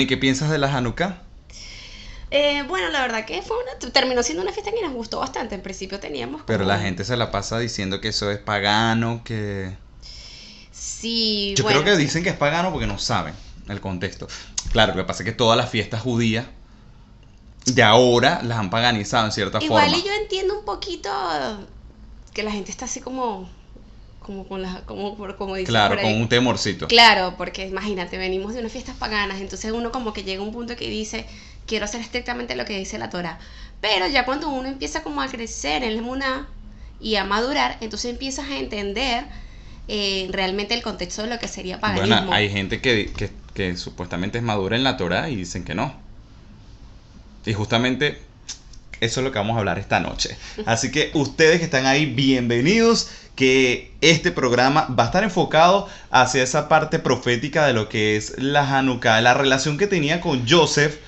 ¿Y qué piensas de la Hanukkah? Bueno, la verdad que terminó siendo una fiesta que nos gustó bastante. En principio teníamos Pero la como... gente se la pasa diciendo que eso es pagano, que... Sí, Yo creo bueno, que sí. dicen que es pagano porque no saben el contexto. Claro, lo que pasa es que todas las fiestas judías de ahora las han paganizado en cierta Igual y forma. yo entiendo un poquito que la gente está así como dicen por Claro, con ahí. un temorcito. Claro, porque imagínate, venimos de unas fiestas paganas, entonces uno como que llega a un punto que dice, quiero hacer estrictamente lo que dice la Torah. Pero ya cuando uno empieza como a crecer en la emuná y a madurar, entonces empiezas a entender realmente el contexto de lo que sería Bueno, paganismo. hay gente que supuestamente es madura en la Torah y dicen que no. Y justamente eso es lo que vamos a hablar esta noche. Así que ustedes que están ahí, bienvenidos. Que este programa va a estar enfocado hacia esa parte profética de lo que es la Hanukkah, la relación que tenía con Joseph,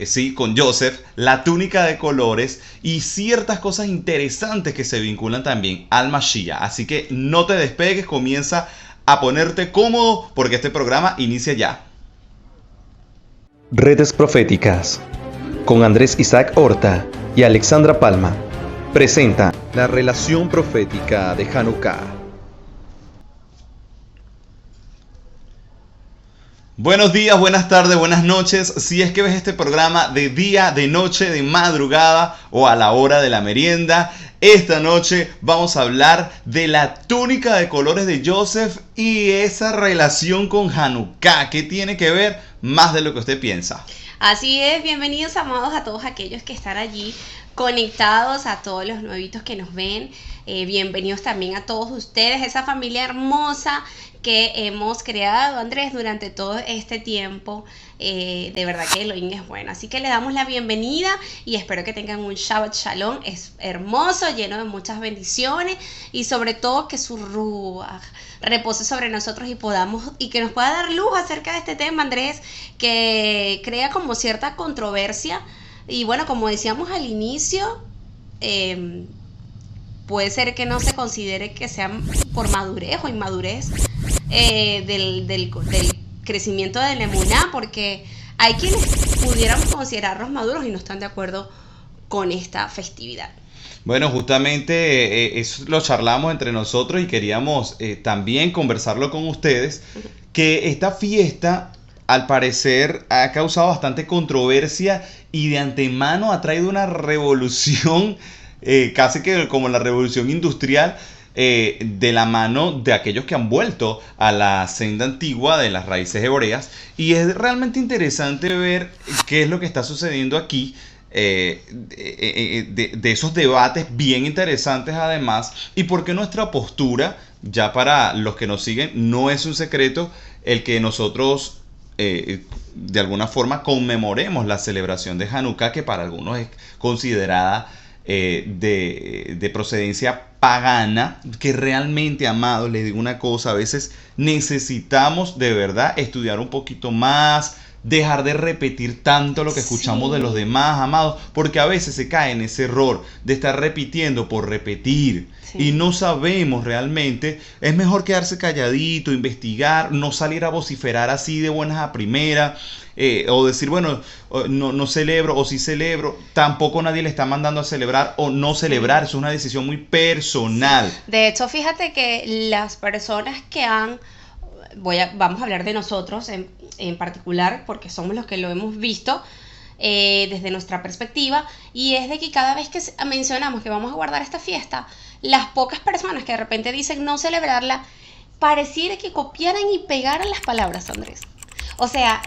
sí, con Joseph, la túnica de colores y ciertas cosas interesantes que se vinculan también al Mashiach. Así que no te despegues, comienza a ponerte cómodo porque este programa inicia ya. Redes Proféticas con Andrés Isaac Horta y Alexandra Palma presenta la relación profética de Hanukkah. Buenos días, buenas tardes, buenas noches. Si es que ves este programa de día, de noche, de madrugada o a la hora de la merienda, esta noche vamos a hablar de la túnica de colores de Joseph y esa relación con Hanukkah. ¿Qué tiene que ver? Más de lo que usted piensa. Así es, bienvenidos amados a todos aquellos que están allí conectados, a todos los nuevitos que nos ven, bienvenidos también a todos ustedes, esa familia hermosa que hemos creado, Andrés, durante todo este tiempo. De verdad que Elohim es bueno, así que le damos la bienvenida y espero que tengan un Shabbat Shalom, es hermoso, lleno de muchas bendiciones y sobre todo que su Ruach repose sobre nosotros y que nos pueda dar luz acerca de este tema, Andrés, que crea como cierta controversia y bueno, como decíamos al inicio, eh, puede ser que no se considere que sea por madurez o inmadurez del crecimiento de la emuná, porque hay quienes pudiéramos considerarlos maduros y no están de acuerdo con esta festividad. Bueno, justamente eso lo charlamos entre nosotros y queríamos también conversarlo con ustedes, que esta fiesta al parecer ha causado bastante controversia y de antemano ha traído una revolución, casi que como la revolución industrial, de la mano de aquellos que han vuelto a la senda antigua de las raíces hebreas. Y es realmente interesante ver qué es lo que está sucediendo aquí. De esos debates bien interesantes además, y porque nuestra postura, ya para los que nos siguen, no es un secreto el que nosotros de alguna forma conmemoremos la celebración de Hanukkah, que para algunos es considerada de procedencia pagana, que realmente, amados, les digo una cosa, a veces necesitamos de verdad estudiar un poquito más, dejar de repetir tanto lo que escuchamos de los Sí, demás, amados, porque a veces se cae en ese error de estar repitiendo por repetir y sí. no sabemos realmente. Es mejor quedarse calladito, investigar, no salir a vociferar así de buenas a primeras, o decir, bueno, no, no celebro o sí celebro. Tampoco nadie le está mandando a celebrar o no celebrar, Sí. es una decisión muy Sí, personal. de hecho, fíjate que las personas que han, vamos a hablar de nosotros en particular, porque somos los que lo hemos visto desde nuestra perspectiva, y es de que cada vez que mencionamos que vamos a guardar esta fiesta, las pocas personas que de repente dicen no celebrarla, pareciera que copiaran y pegaran las palabras, Andrés. O sea,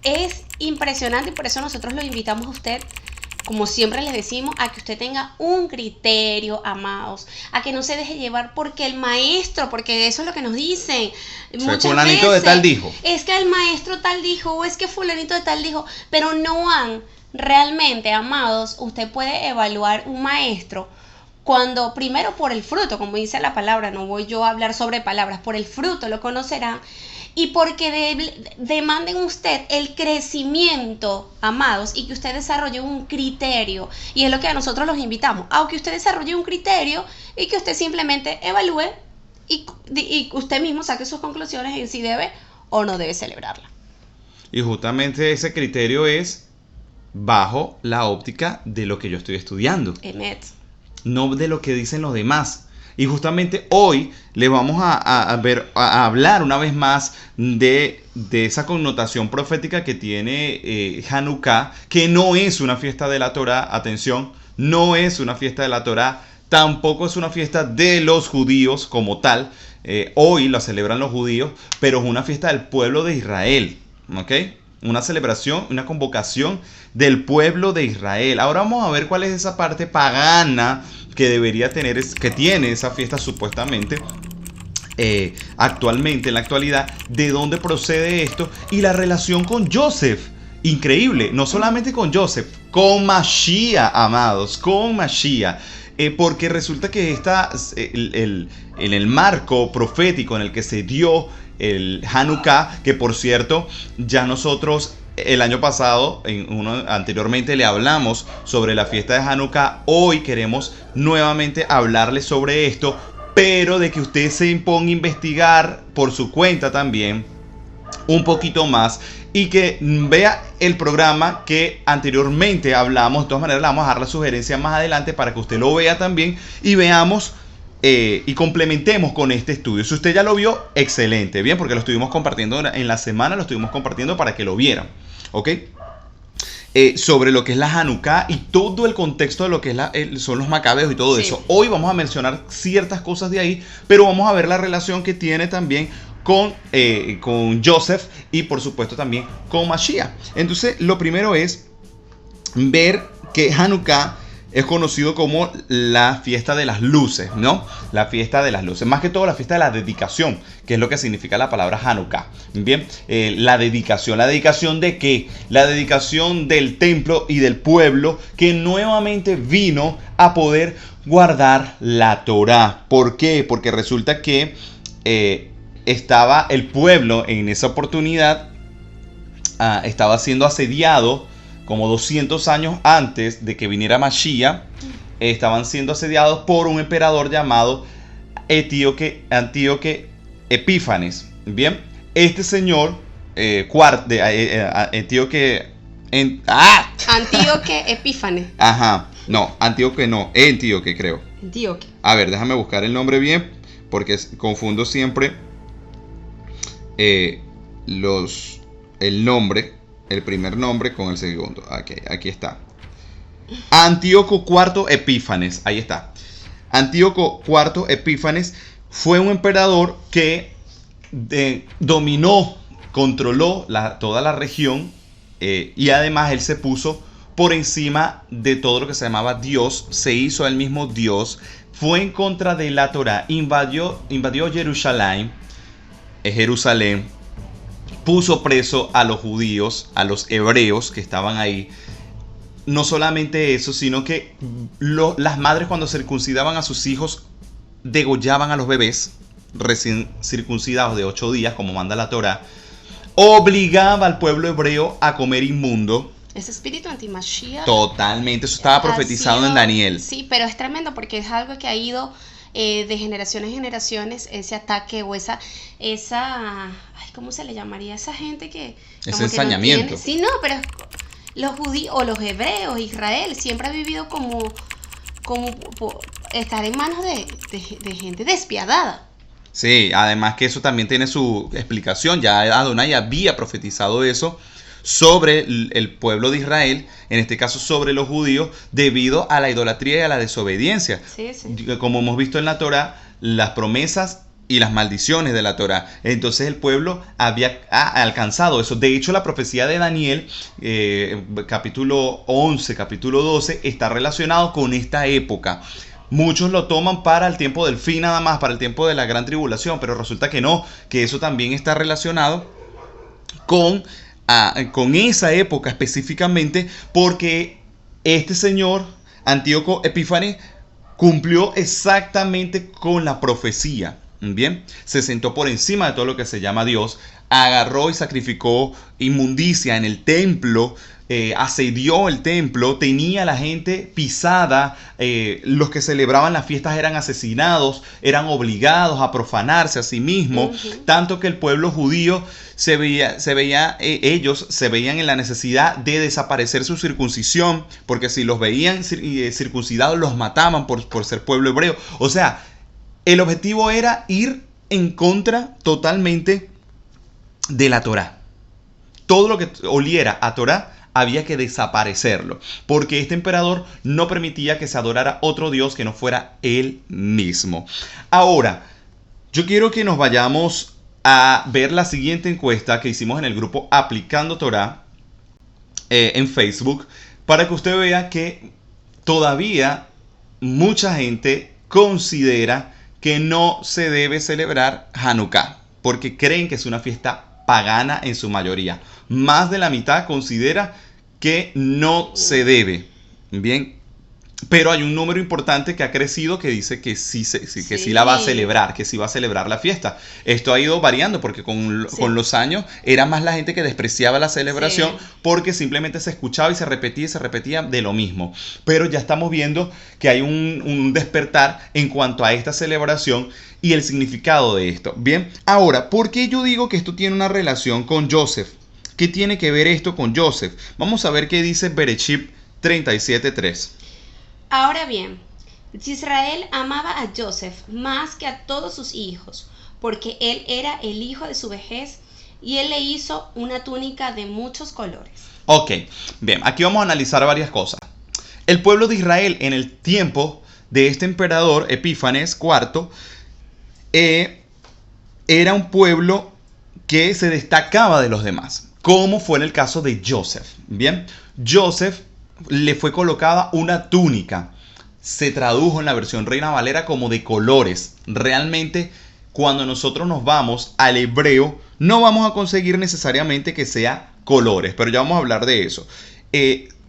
es impresionante y por eso nosotros lo invitamos a usted, como siempre les decimos, a que usted tenga un criterio, amados, a que no se deje llevar porque el maestro, porque eso es lo que nos dicen O sea, muchas fulanito de tal veces, dijo. es que el maestro tal dijo o es que fulanito de tal dijo, pero no han realmente, amados, usted puede evaluar un maestro cuando primero por el fruto, como dice la palabra, no voy yo a hablar sobre palabras, por el fruto lo conocerán y porque demanden usted el crecimiento, amados, y que usted desarrolle un criterio. Y es lo que a nosotros los invitamos, a que usted desarrolle un criterio y que usted simplemente evalúe y usted mismo saque sus conclusiones en si debe o no debe celebrarla. Y justamente ese criterio es bajo la óptica de lo que yo estoy estudiando, Emet. no de lo que dicen los demás. Y justamente hoy les vamos a hablar una vez más de esa connotación profética que tiene Hanukkah, que no es una fiesta de la Torá, atención, no es una fiesta de la Torá, tampoco es una fiesta de los judíos como tal. Hoy la celebran los judíos, pero es una fiesta del pueblo de Israel, ¿ok? Una celebración, una convocación del pueblo de Israel. Ahora vamos a ver cuál es esa parte pagana que debería tener, que tiene esa fiesta supuestamente actualmente, en la actualidad, de dónde procede esto y la relación con Joseph. Increíble, no solamente con Joseph, con Mashiach, amados, con Mashiach. Porque resulta que en el marco profético en el que se dio el Hanukkah, que por cierto, ya nosotros el año pasado, anteriormente le hablamos sobre la fiesta de Hanukkah. Hoy queremos nuevamente hablarles sobre esto, pero de que usted se ponga a investigar por su cuenta también un poquito más y que vea el programa que anteriormente hablamos. De todas maneras, le vamos a dar la sugerencia más adelante para que usted lo vea también y veamos y complementemos con este estudio. Si usted ya lo vio, excelente, bien, porque lo estuvimos compartiendo en la semana, lo estuvimos compartiendo para que lo vieran, ¿ok? Sobre lo que es la Hanukkah y todo el contexto de lo que son los macabeos y todo eso. Hoy vamos a mencionar ciertas cosas de ahí, pero vamos a ver la relación que tiene también con Joseph y por supuesto también con Mashiach. Entonces lo primero es ver que Hanukkah es conocido como la fiesta de las luces, ¿no? La fiesta de las luces. Más que todo la fiesta de la dedicación, que es lo que significa la palabra Hanukkah. Bien, la dedicación. ¿La dedicación de qué? La dedicación del templo y del pueblo que nuevamente vino a poder guardar la Torá. ¿Por qué? Porque resulta que estaba el pueblo en esa oportunidad, estaba siendo asediado como 200 años antes de que viniera Mashiach. Estaban siendo asediados por un emperador llamado Antíoque Epífanes. Bien, este señor, Antíoque Epífanes. Ajá, no, Antíoque no, Antíoque creo. Antíoque. A ver, déjame buscar el nombre bien, porque confundo siempre el nombre, el primer nombre con el segundo. Aquí está. Antíoco IV Epífanes. Ahí está. Antíoco IV Epífanes fue un emperador que dominó, controló toda la región, y además él se puso por encima de todo lo que se llamaba Dios. Se hizo él mismo Dios. Fue en contra de la Torá. Invadió Jerusalén. Puso preso a los judíos, a los hebreos que estaban ahí. No solamente eso, sino que las madres cuando circuncidaban a sus hijos degollaban a los bebés recién circuncidados de 8 días, como manda la Torá. Obligaba al pueblo hebreo a comer inmundo. Ese espíritu anti-Mashiach. Totalmente, eso estaba profetizado en Daniel. Sí, pero es tremendo porque es algo que ha ido de generaciones en generaciones, ese ataque o esa ¿cómo se le llamaría a esa gente que ese ensañamiento? Sí, no, pero los judíos o los hebreos, Israel siempre ha vivido como estar en manos de gente despiadada. Sí, además que eso también tiene su explicación. Ya Adonai había profetizado eso sobre el pueblo de Israel, en este caso sobre los judíos, debido a la idolatría y a la desobediencia. Sí. Como hemos visto en la Torá, las promesas y las maldiciones de la Torá. Entonces el pueblo había alcanzado eso. De hecho, la profecía de Daniel, capítulo 11, capítulo 12, está relacionado con esta época. Muchos lo toman para el tiempo del fin nada más, para el tiempo de la gran tribulación, pero resulta que no, que eso también está relacionado con esa época específicamente, porque este señor, Antíoco Epífanes, cumplió exactamente con la profecía. Bien, se sentó por encima de todo lo que se llama Dios, agarró y sacrificó inmundicia en el templo, asedió el templo, tenía a la gente pisada, los que celebraban las fiestas eran asesinados, eran obligados a profanarse a sí mismos, tanto que el pueblo judío ellos se veían en la necesidad de desaparecer su circuncisión, porque si los veían circuncidados los mataban por ser pueblo hebreo. O sea, el objetivo era ir en contra totalmente de la Torá. Todo lo que oliera a Torá había que desaparecerlo, porque este emperador no permitía que se adorara otro Dios que no fuera él mismo. Ahora, yo quiero que nos vayamos a ver la siguiente encuesta que hicimos en el grupo Aplicando Torá en Facebook, para que usted vea que todavía mucha gente considera que no se debe celebrar Hanukkah, porque creen que es una fiesta pagana en su mayoría. Más de la mitad considera que no se debe. Bien, pero hay un número importante que ha crecido que dice que sí la va a celebrar, que sí va a celebrar la fiesta. Esto ha ido variando porque con los años era más la gente que despreciaba la celebración porque simplemente se escuchaba y se repetía de lo mismo. Pero ya estamos viendo que hay un despertar en cuanto a esta celebración y el significado de esto. Bien, ahora, ¿por qué yo digo que esto tiene una relación con Joseph? ¿Qué tiene que ver esto con Joseph? Vamos a ver qué dice Bereshit 37:3. Ahora bien, Israel amaba a Joseph más que a todos sus hijos, porque él era el hijo de su vejez y él le hizo una túnica de muchos colores. Ok, bien, aquí vamos a analizar varias cosas. El pueblo de Israel en el tiempo de este emperador Epífanes IV era un pueblo que se destacaba de los demás, como fue en el caso de Joseph. Bien, Joseph le fue colocada una túnica. Se tradujo en la versión Reina Valera como de colores. Realmente, cuando nosotros nos vamos al hebreo, no vamos a conseguir necesariamente que sea colores, pero ya vamos a hablar de eso.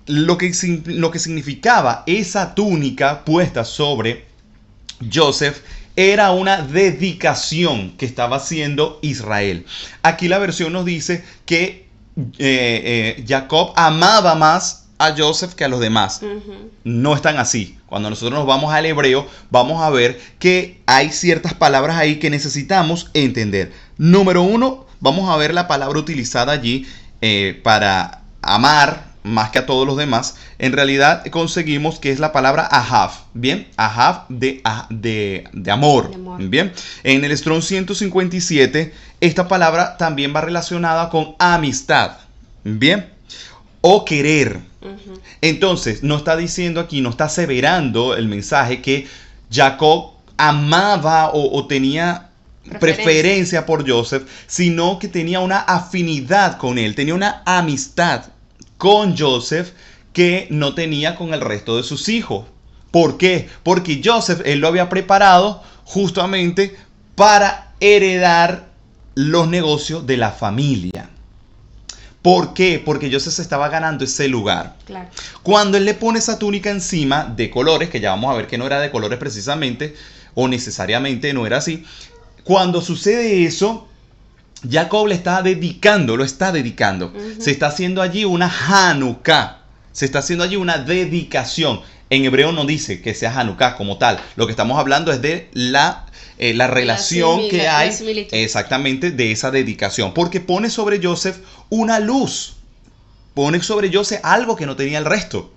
Lo que significaba esa túnica puesta sobre Joseph era una dedicación que estaba haciendo Israel. Aquí la versión nos dice que Jacob amaba más a Joseph que a los demás. No están así. Cuando nosotros nos vamos al hebreo, vamos a ver que hay ciertas palabras ahí que necesitamos entender. Número 1, vamos a ver la palabra utilizada allí para amar más que a todos los demás. En realidad conseguimos que es la palabra ahav. Bien, ahav de amor. Bien, en el Strong 157, esta palabra también va relacionada con amistad. Bien, o querer. Entonces, no está diciendo aquí, no está aseverando el mensaje que Jacob amaba o tenía preferencia por Joseph, sino que tenía una afinidad con él, tenía una amistad con Joseph que no tenía con el resto de sus hijos. ¿Por qué? Porque Joseph, él lo había preparado justamente para heredar los negocios de la familia. ¿Por qué? Porque Joseph se estaba ganando ese lugar. Claro. Cuando él le pone esa túnica encima de colores, que ya vamos a ver que no era de colores precisamente, o necesariamente no era así. Cuando sucede eso, Jacob lo está dedicando. Se está haciendo allí una Hanukkah. Se está haciendo allí una dedicación. En hebreo no dice que sea Hanukkah como tal. Lo que estamos hablando es de la relación que hay exactamente de esa dedicación. Porque pone sobre Joseph una luz. Pone sobre Joseph algo que no tenía el resto.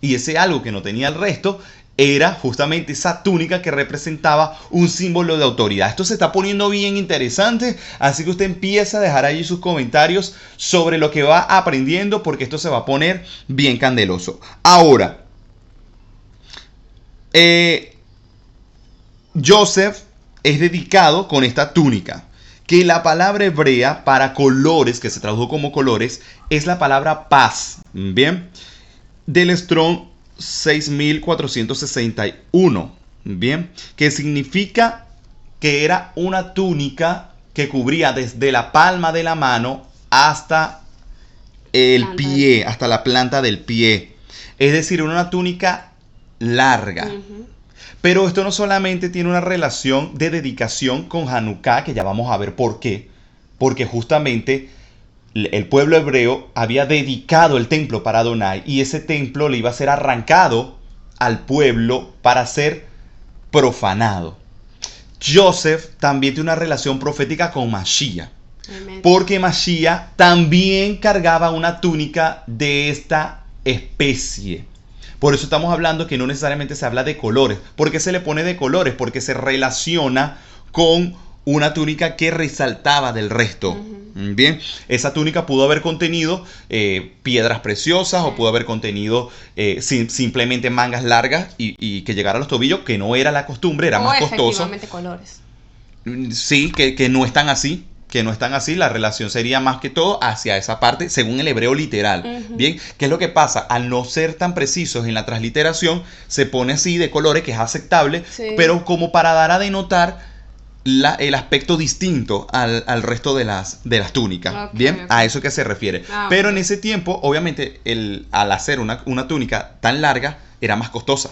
Y ese algo que no tenía el resto era justamente esa túnica que representaba un símbolo de autoridad. Esto se está poniendo bien interesante, así que usted empieza a dejar allí sus comentarios sobre lo que va aprendiendo, porque esto se va a poner bien candeloso. Ahora, Joseph es dedicado con esta túnica, que la palabra hebrea para colores, que se tradujo como colores, es la palabra paz. Bien, del Strong 6461, bien, que significa que era una túnica que cubría desde la palma de la mano hasta el pie, hasta la planta del pie. Es decir, una túnica larga. Pero esto no solamente tiene una relación de dedicación con Hanukkah, que ya vamos a ver por qué. Porque justamente el pueblo hebreo había dedicado el templo para Adonai y ese templo le iba a ser arrancado al pueblo para ser profanado. Joseph también tiene una relación profética con Mashiach. Amén. Porque Mashiach también cargaba una túnica de esta especie. Por eso estamos hablando que no necesariamente se habla de colores. ¿Por qué se le pone de colores? Porque se relaciona con una túnica que resaltaba del resto. Bien, esa túnica pudo haber contenido piedras preciosas o pudo haber contenido simplemente mangas largas y que llegara a los tobillos, que no era la costumbre, era más costoso. Efectivamente colores. Sí, que no están así. Que no están así, la relación sería más que todo hacia esa parte, según el hebreo literal. Bien, ¿qué es lo que pasa? Al no ser tan precisos en la transliteración, se pone así de colores, que es aceptable, pero como para dar a denotar el aspecto distinto al resto de las túnicas. Bien, a eso que se refiere. Pero en ese tiempo, obviamente, al hacer una túnica tan larga, era más costosa.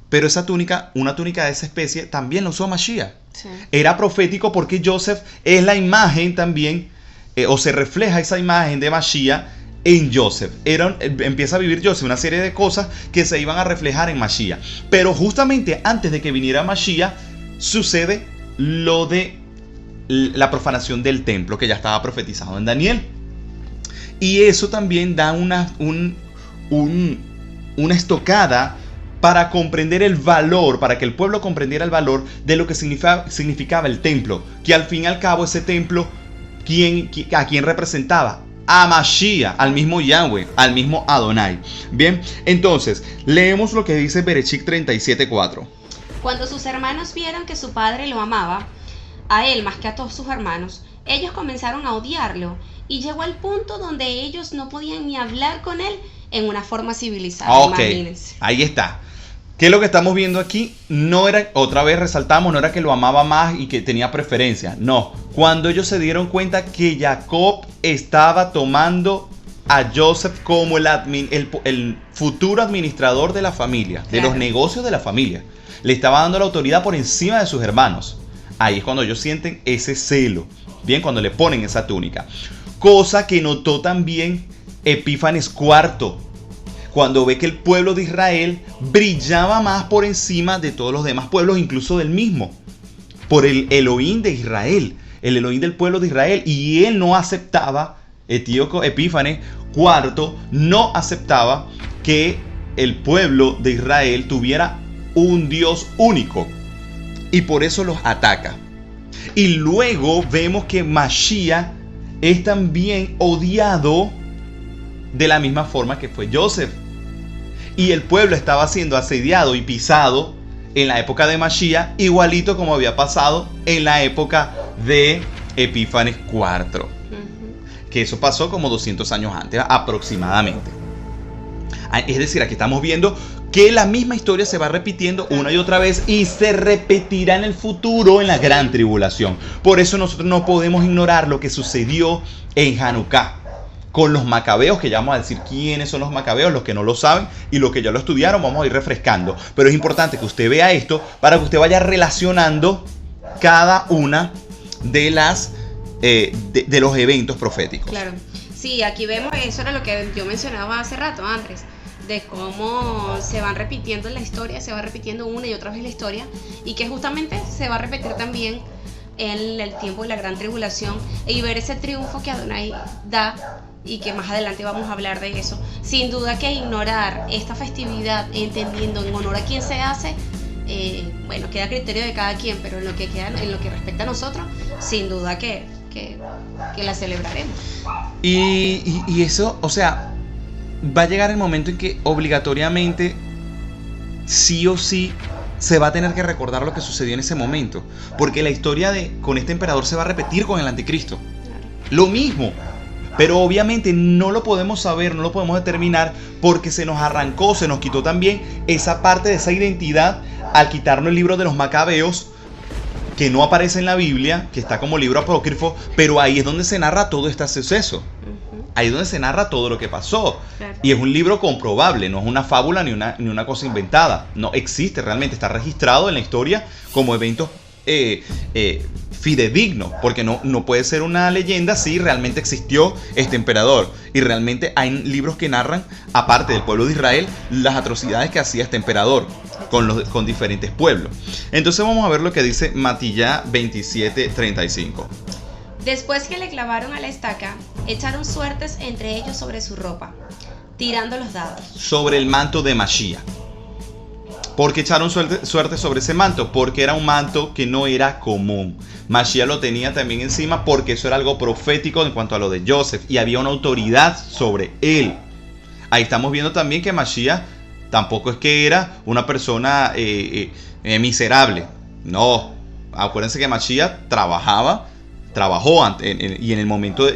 Pero esa túnica, una túnica de esa especie, también la usó Mashiach. Sí. Era profético porque Joseph es la imagen también, o se refleja esa imagen de Mashiach en Joseph. Empieza a vivir Joseph una serie de cosas que se iban a reflejar en Mashiach. Pero justamente antes de que viniera Mashiach, sucede lo de la profanación del templo, que ya estaba profetizado en Daniel. Y eso también da una estocada para comprender el valor, para que el pueblo comprendiera el valor de lo que significaba el templo. Que al fin y al cabo ese templo, ¿a quién representaba? A Mashiach, al mismo Yahweh, al mismo Adonai. Bien, entonces, leemos lo que dice Bereshit 37:4. Cuando sus hermanos vieron que su padre lo amaba, a él más que a todos sus hermanos, ellos comenzaron a odiarlo. Y llegó al punto donde ellos no podían ni hablar con él en una forma civilizada. Ok, ahí está. ¿Qué es lo que estamos viendo aquí? No era, otra vez resaltamos, no era que lo amaba más y que tenía preferencia. No, cuando ellos se dieron cuenta que Jacob estaba tomando a Joseph como el futuro administrador de la familia, de los negocios de la familia. Le estaba dando la autoridad por encima de sus hermanos. Ahí es cuando ellos sienten ese celo. Bien, cuando le ponen esa túnica. Cosa que notó también Epífanes IV, cuando ve que el pueblo de Israel brillaba más por encima de todos los demás pueblos, incluso del mismo, por el Elohim de Israel, el Elohim del pueblo de Israel. Y él no aceptaba, Epífanes IV no aceptaba que el pueblo de Israel tuviera un Dios único, y por eso los ataca. Y luego vemos que Mashiach es también odiado de la misma forma que fue Joseph. Y el pueblo estaba siendo asediado y pisado en la época de Mashiach, igualito como había pasado en la época de Epífanes IV. Que eso pasó como 200 años antes, aproximadamente. Es decir, aquí estamos viendo que la misma historia se va repitiendo una y otra vez y se repetirá en el futuro en la gran tribulación. Por eso nosotros no podemos ignorar lo que sucedió en Hanukkah con los macabeos, que ya vamos a decir quiénes son los macabeos, los que no lo saben y los que ya lo estudiaron, vamos a ir refrescando. Pero es importante que usted vea esto para que usted vaya relacionando cada una de las de los eventos proféticos. Claro, sí, aquí vemos, eso era lo que yo mencionaba hace rato, Andrés, de cómo se van repitiendo la historia, se va repitiendo una y otra vez la historia, y que justamente se va a repetir también en el tiempo de la gran tribulación, y ver ese triunfo que Adonai da, y que más adelante vamos a hablar de eso. Sin duda que ignorar esta festividad, entendiendo en honor a quién se hace, bueno, queda a criterio de cada quien, pero en lo que respecta a nosotros, sin duda que la celebraremos. Y eso, o sea, va a llegar el momento en que obligatoriamente, sí o sí, se va a tener que recordar lo que sucedió en ese momento, porque la historia con este emperador se va a repetir con el anticristo. Claro. Lo mismo, pero obviamente no lo podemos saber, no lo podemos determinar, porque se nos arrancó, se nos quitó también esa parte de esa identidad al quitarnos el libro de los macabeos, que no aparece en la Biblia, que está como libro apócrifo, pero ahí es donde se narra todo este suceso. Ahí es donde se narra todo lo que pasó. Claro. Y es un libro comprobable, no es una fábula ni una cosa inventada. No existe realmente, está registrado en la historia como eventos fidedignos, porque no puede ser una leyenda si realmente existió este emperador. Y realmente hay libros que narran, aparte del pueblo de Israel, las atrocidades que hacía este emperador con diferentes pueblos. Entonces vamos a ver lo que dice Matillá 27:35. Después que le clavaron a la estaca, echaron suertes entre ellos sobre su ropa, tirando los dados. Sobre el manto de Mashiach. ¿Por qué echaron suerte sobre ese manto? Porque era un manto que no era común. Mashiach lo tenía también encima porque eso era algo profético en cuanto a lo de Joseph y había una autoridad sobre él. Ahí estamos viendo también que Mashiach tampoco es que era una persona miserable. No, acuérdense que Mashiach trabajó y en el momento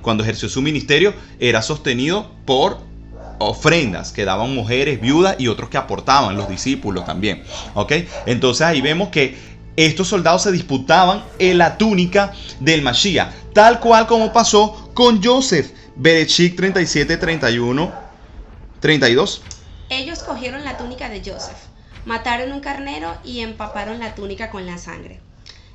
cuando ejerció su ministerio era sostenido por ofrendas que daban mujeres viudas y otros que aportaban, los discípulos también. ¿Ok? Entonces ahí vemos que estos soldados se disputaban en la túnica del Mashiach, tal cual como pasó con Joseph. Bereshit 37, 31, 32. Ellos cogieron la túnica de Joseph, mataron un carnero y empaparon la túnica con la sangre.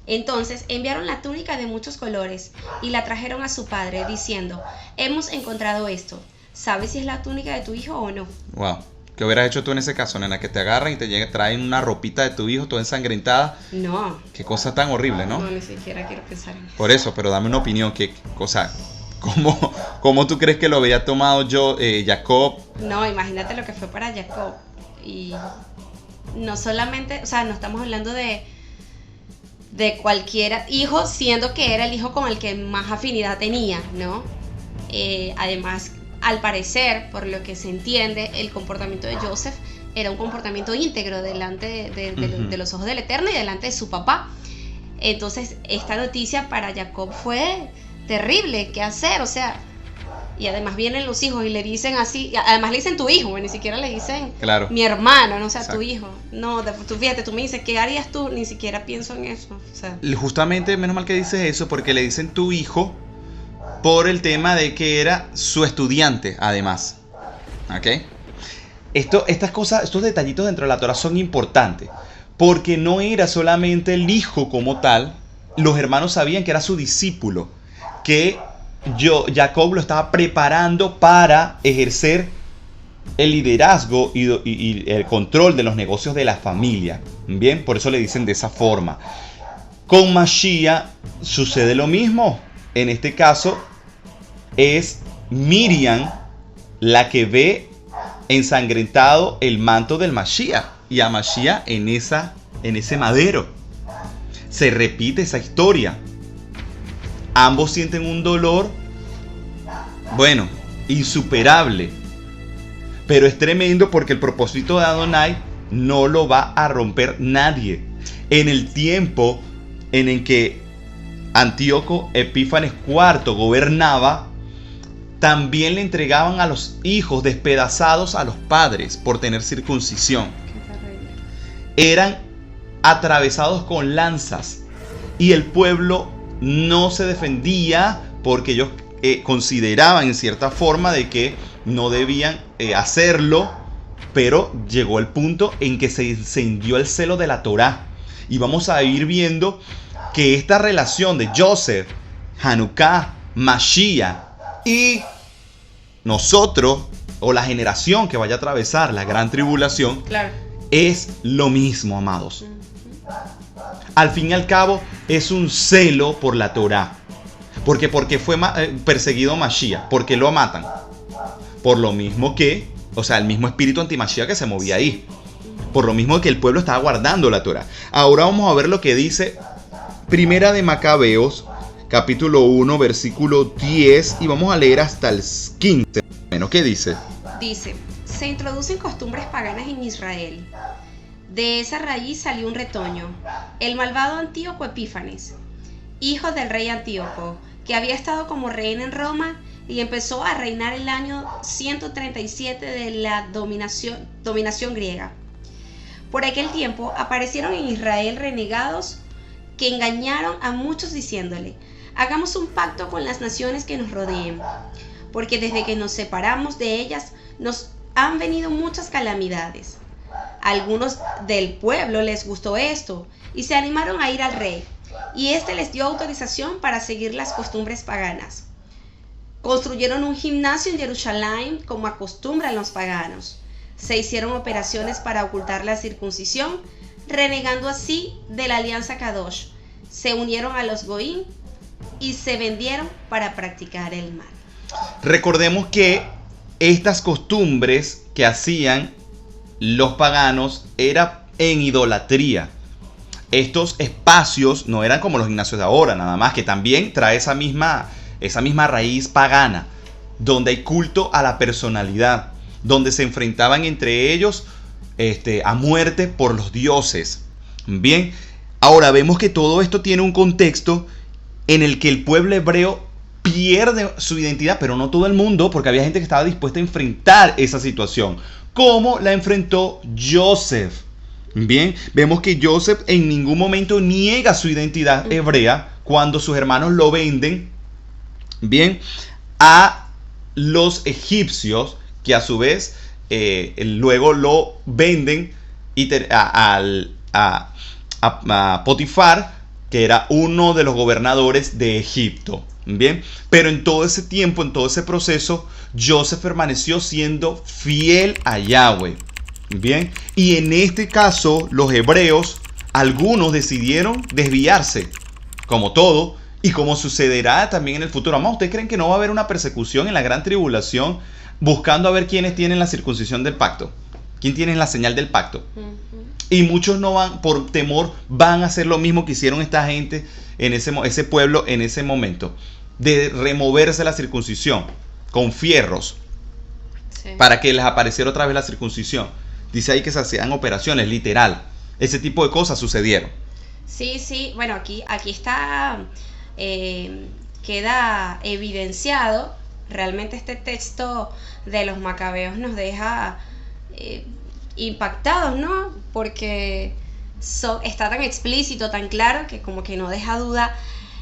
Entonces enviaron la túnica de muchos colores y la trajeron a su padre, diciendo: hemos encontrado esto. ¿Sabes si es la túnica de tu hijo o no? Wow. ¿Qué hubieras hecho tú en ese caso, nena? Que te agarran y traen una ropita de tu hijo toda ensangrentada. No. Qué cosa tan horrible, ¿no? No, ni siquiera quiero pensar en eso. Por eso, pero dame una opinión. ¿Cómo tú crees que lo había tomado Jacob? No, imagínate lo que fue para Jacob. Y no solamente, o sea, no estamos hablando de cualquier hijo, siendo que era el hijo con el que más afinidad tenía, ¿no? Además, al parecer, por lo que se entiende, el comportamiento de Joseph era un comportamiento íntegro delante de los ojos del Eterno y delante de su papá. Entonces, esta noticia para Jacob fue terrible. ¿Qué hacer? O sea, y además vienen los hijos y le dicen así, además le dicen tu hijo, ni siquiera le dicen claro, mi hermano, no, o sea, exacto, tu hijo. No, tú fíjate, tú me dices, ¿qué harías tú? Ni siquiera pienso en eso. O sea, justamente, menos mal que dices eso, porque le dicen tu hijo por el tema de que era su estudiante, además. ¿Ok? Estas cosas, estos detallitos dentro de la Torah son importantes, porque no era solamente el hijo como tal. Los hermanos sabían que era su discípulo, que Jacob lo estaba preparando para ejercer el liderazgo y el control de los negocios de la familia. Bien, por eso le dicen de esa forma. Con Mashiach sucede lo mismo. En este caso es Miriam la que ve ensangrentado el manto del Mashiach y a Mashiach en ese madero. Se repite esa historia. Ambos sienten un dolor, bueno, insuperable. Pero es tremendo porque el propósito de Adonai no lo va a romper nadie. En el tiempo en el que Antíoco Epífanes IV gobernaba, también le entregaban a los hijos despedazados a los padres por tener circuncisión. Eran atravesados con lanzas y el pueblo no se defendía porque ellos consideraban en cierta forma de que no debían hacerlo, pero llegó el punto en que se encendió el celo de la Torá. Y vamos a ir viendo que esta relación de Joseph, Hanukkah, Mashiach y nosotros, o la generación que vaya a atravesar la gran tribulación, claro, es lo mismo, amados. Al fin y al cabo, es un celo por la Torá. Porque fue perseguido Mashiach, porque lo matan. Por lo mismo que, o sea, el mismo espíritu anti-Mashiach que se movía ahí. Por lo mismo que el pueblo estaba guardando la Torá. Ahora vamos a ver lo que dice Primera de Macabeos, capítulo 1, versículo 10, y vamos a leer hasta el 15. Bueno, ¿qué dice? Dice: se introducen costumbres paganas en Israel. De esa raíz salió un retoño, el malvado Antíoco Epífanes, hijo del rey Antíoco, que había estado como reina en Roma y empezó a reinar el año 137 de la dominación griega. Por aquel tiempo aparecieron en Israel renegados que engañaron a muchos diciéndole: hagamos un pacto con las naciones que nos rodeen, porque desde que nos separamos de ellas nos han venido muchas calamidades. A algunos del pueblo les gustó esto y se animaron a ir al rey, y éste les dio autorización para seguir las costumbres paganas. Construyeron un gimnasio en Jerusalén como acostumbran los paganos. Se hicieron operaciones para ocultar la circuncisión, renegando así de la alianza Kadosh. Se unieron a los Goín y se vendieron para practicar el mal. Recordemos que estas costumbres que hacían los paganos era en idolatría. Estos espacios no eran como los gimnasios de ahora, nada más, que también trae esa misma raíz pagana, donde hay culto a la personalidad, donde se enfrentaban entre ellos a muerte por los dioses. Bien, ahora vemos que todo esto tiene un contexto en el que el pueblo hebreo pierde su identidad, pero no todo el mundo, porque había gente que estaba dispuesta a enfrentar esa situación, como la enfrentó Joseph. Bien, vemos que Joseph en ningún momento niega su identidad hebrea cuando sus hermanos lo venden, bien, a los egipcios, que a su vez luego lo venden a Potifar, que era uno de los gobernadores de Egipto. Bien, pero en todo ese tiempo, en todo ese proceso, Joseph permaneció siendo fiel a Yahweh. Bien, y en este caso, los hebreos, algunos decidieron desviarse, como todo, y como sucederá también en el futuro. Amado, ¿ustedes creen que no va a haber una persecución en la gran tribulación buscando a ver quiénes tienen la circuncisión del pacto? ¿Quién tiene la señal del pacto? Y muchos no van, por temor, van a hacer lo mismo que hicieron esta gente en ese pueblo en ese momento, de removerse la circuncisión con fierros, sí, para que les apareciera otra vez la circuncisión. Dice ahí que se hacían operaciones, literal. Ese tipo de cosas sucedieron. Sí, sí, bueno, aquí está, queda evidenciado. Realmente este texto de los Macabeos nos deja impactados, ¿no? Porque está tan explícito, tan claro, que como que no deja duda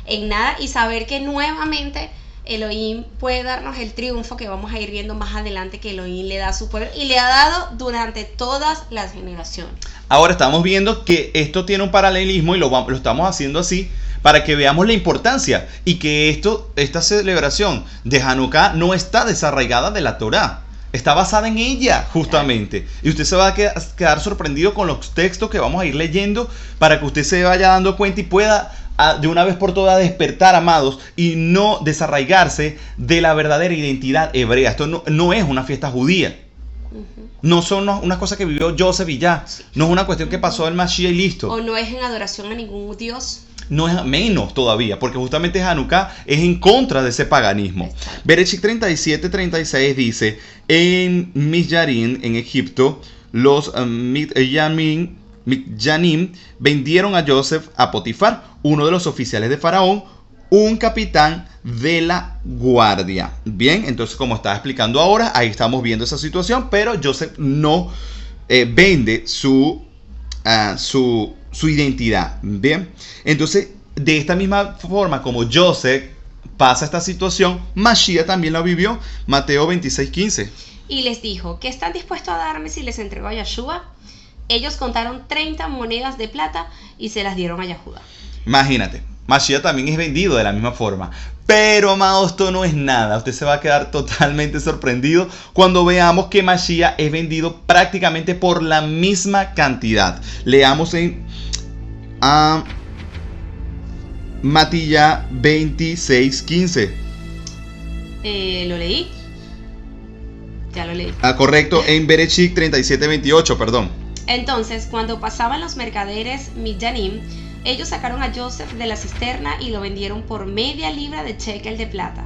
en nada, y saber que nuevamente Elohim puede darnos el triunfo que vamos a ir viendo más adelante, que Elohim le da a su pueblo y le ha dado durante todas las generaciones. Ahora estamos viendo que esto tiene un paralelismo y lo estamos haciendo así para que veamos la importancia, y que esta celebración de Hanukkah no está desarraigada de la Torá, está basada en ella justamente. Claro. Y usted se va a quedar sorprendido con los textos que vamos a ir leyendo, para que usted se vaya dando cuenta y pueda de una vez por todas despertar, amados, y no desarraigarse de la verdadera identidad hebrea. Esto no es una fiesta judía. No son unas cosas que vivió Joseph y ya. No es una cuestión que pasó el Mashiach y listo. O no es en adoración a ningún dios. No es menos todavía, porque justamente Hanukkah es en contra de ese paganismo. Bereshit 37-36 dice: en Midyarim, en Egipto, los Midyanim vendieron a Joseph a Potifar, uno de los oficiales de Faraón, un capitán de la guardia. Bien, entonces, como estaba explicando ahora, ahí estamos viendo esa situación, pero Joseph no vende su identidad. Bien, entonces, de esta misma forma como Joseph pasa esta situación, Mashiach también la vivió. Mateo 26:15. Y les dijo: ¿qué están dispuestos a darme si les entrego a Yeshua? Ellos contaron 30 monedas de plata y se las dieron a Yahuda. Imagínate, Mashiach también es vendido de la misma forma. Pero, amado, esto no es nada. Usted se va a quedar totalmente sorprendido cuando veamos que Mashiach es vendido prácticamente por la misma cantidad. Leamos en Matilla 26:15. ¿Lo leí? Ya lo leí. Correcto, en Bereshit 37:28, perdón. Entonces, cuando pasaban los mercaderes Midyanim, ellos sacaron a Joseph de la cisterna y lo vendieron por media libra de shekel de plata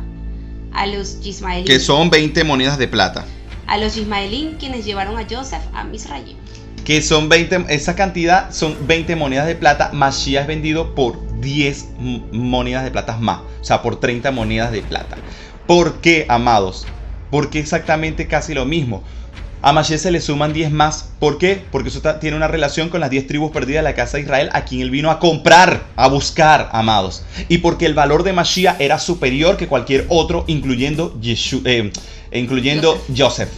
a los Yismaelín, que son 20 monedas de plata. A los Yismaelín, quienes llevaron a Joseph a Misraim. Que son 20, esa cantidad son 20 monedas de plata. Mashiach es vendido por 10 monedas de plata más, o sea, por 30 monedas de plata. ¿Por qué, amados? Porque exactamente casi lo mismo. A Mashiach se le suman 10 más. ¿Por qué? Porque eso tiene una relación con las 10 tribus perdidas de la casa de Israel, a quien él vino a comprar, a buscar, amados. Y porque el valor de Mashiach era superior que cualquier otro, incluyendo Joseph.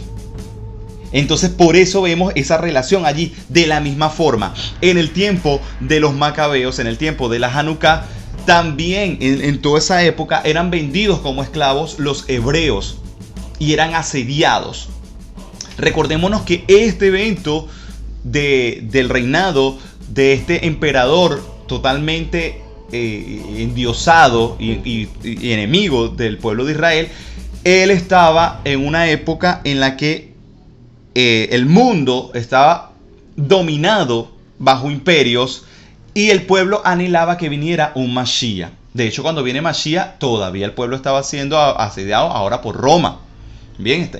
Entonces por eso vemos esa relación allí. De la misma forma, en el tiempo de los macabeos, en el tiempo de la Hanukkah, también en toda esa época eran vendidos como esclavos los hebreos y eran asediados. Recordémonos que este evento del reinado de este emperador totalmente endiosado y enemigo del pueblo de Israel, él estaba en una época en la que el mundo estaba dominado bajo imperios y el pueblo anhelaba que viniera un Mashiach. De hecho, cuando viene Mashiach, todavía el pueblo estaba siendo asediado ahora por Roma. Bien,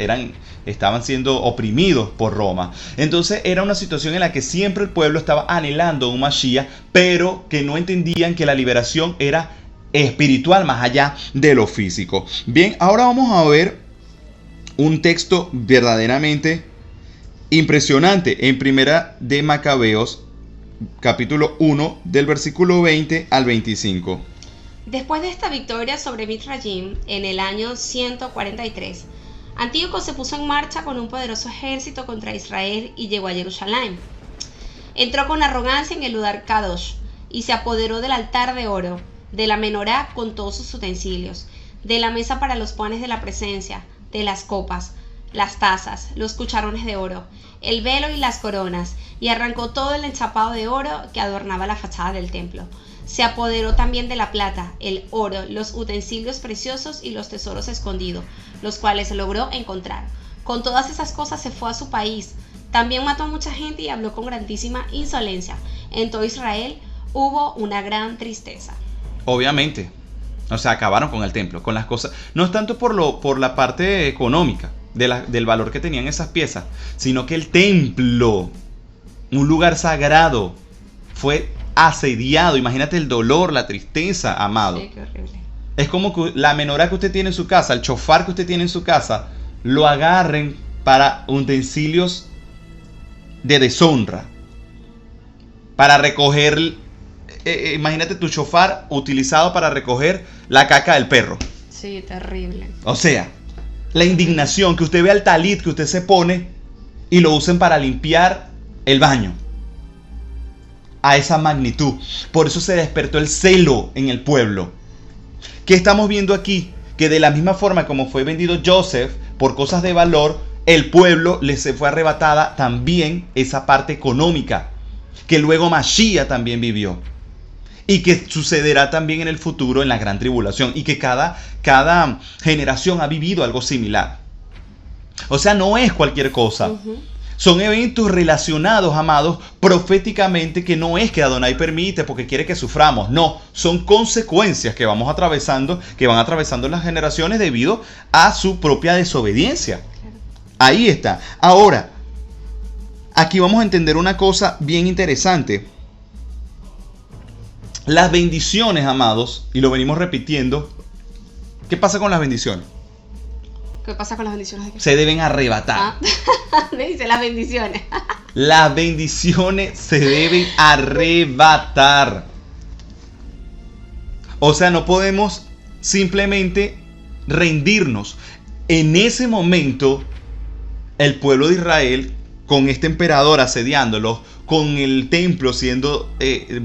estaban siendo oprimidos por Roma. Entonces era una situación en la que siempre el pueblo estaba anhelando un Mashiach, pero que no entendían que la liberación era espiritual más allá de lo físico. Bien, ahora vamos a ver un texto verdaderamente impresionante en Primera de Macabeos, capítulo 1, del versículo 20 al 25. Después de esta victoria sobre Mitrayim, en el año 143, Antíoco se puso en marcha con un poderoso ejército contra Israel y llegó a Jerusalén. Entró con arrogancia en el lugar Kadosh y se apoderó del altar de oro, de la menorá con todos sus utensilios, de la mesa para los panes de la presencia, de las copas, las tazas, los cucharones de oro, el velo y las coronas, y arrancó todo el enchapado de oro que adornaba la fachada del templo. Se apoderó también de la plata, el oro, los utensilios preciosos y los tesoros escondidos, los cuales logró encontrar. Con todas esas cosas se fue a su país. También mató a mucha gente y habló con grandísima insolencia. En todo Israel hubo una gran tristeza. Obviamente, o sea, acabaron con el templo, con las cosas. No es tanto por la parte económica, del valor que tenían esas piezas, sino que el templo, un lugar sagrado, fue asediado. Imagínate el dolor, la tristeza, amado. Sí, qué horrible. Es como que la menorá que usted tiene en su casa, el chofar que usted tiene en su casa, lo agarren para utensilios de deshonra, para recoger, imagínate tu chofar utilizado para recoger la caca del perro. Sí, terrible. O sea, la indignación, que usted vea el talit que usted se pone y lo usen para limpiar el baño. A esa magnitud. Por eso se despertó el celo en el pueblo. ¿Qué estamos viendo aquí? Que de la misma forma como fue vendido Joseph por cosas de valor, el pueblo le se fue arrebatada también esa parte económica, que luego Mashiach también vivió. Y que sucederá también en el futuro en la gran tribulación. Y que cada generación ha vivido algo similar. O sea, no es cualquier cosa. Son eventos relacionados, amados, proféticamente, que no es que Adonai permite porque quiere que suframos. No, son consecuencias que vamos atravesando, que van atravesando las generaciones debido a su propia desobediencia. Claro. Ahí está. Ahora, aquí vamos a entender una cosa bien interesante. Las bendiciones, amados, y lo venimos repitiendo. ¿Qué pasa con las bendiciones? ¿Qué pasa con las bendiciones? Se deben arrebatar. Me dice las bendiciones. Las bendiciones se deben arrebatar. O sea, no podemos simplemente rendirnos. En ese momento, el pueblo de Israel, con este emperador asediándolos, con el templo siendo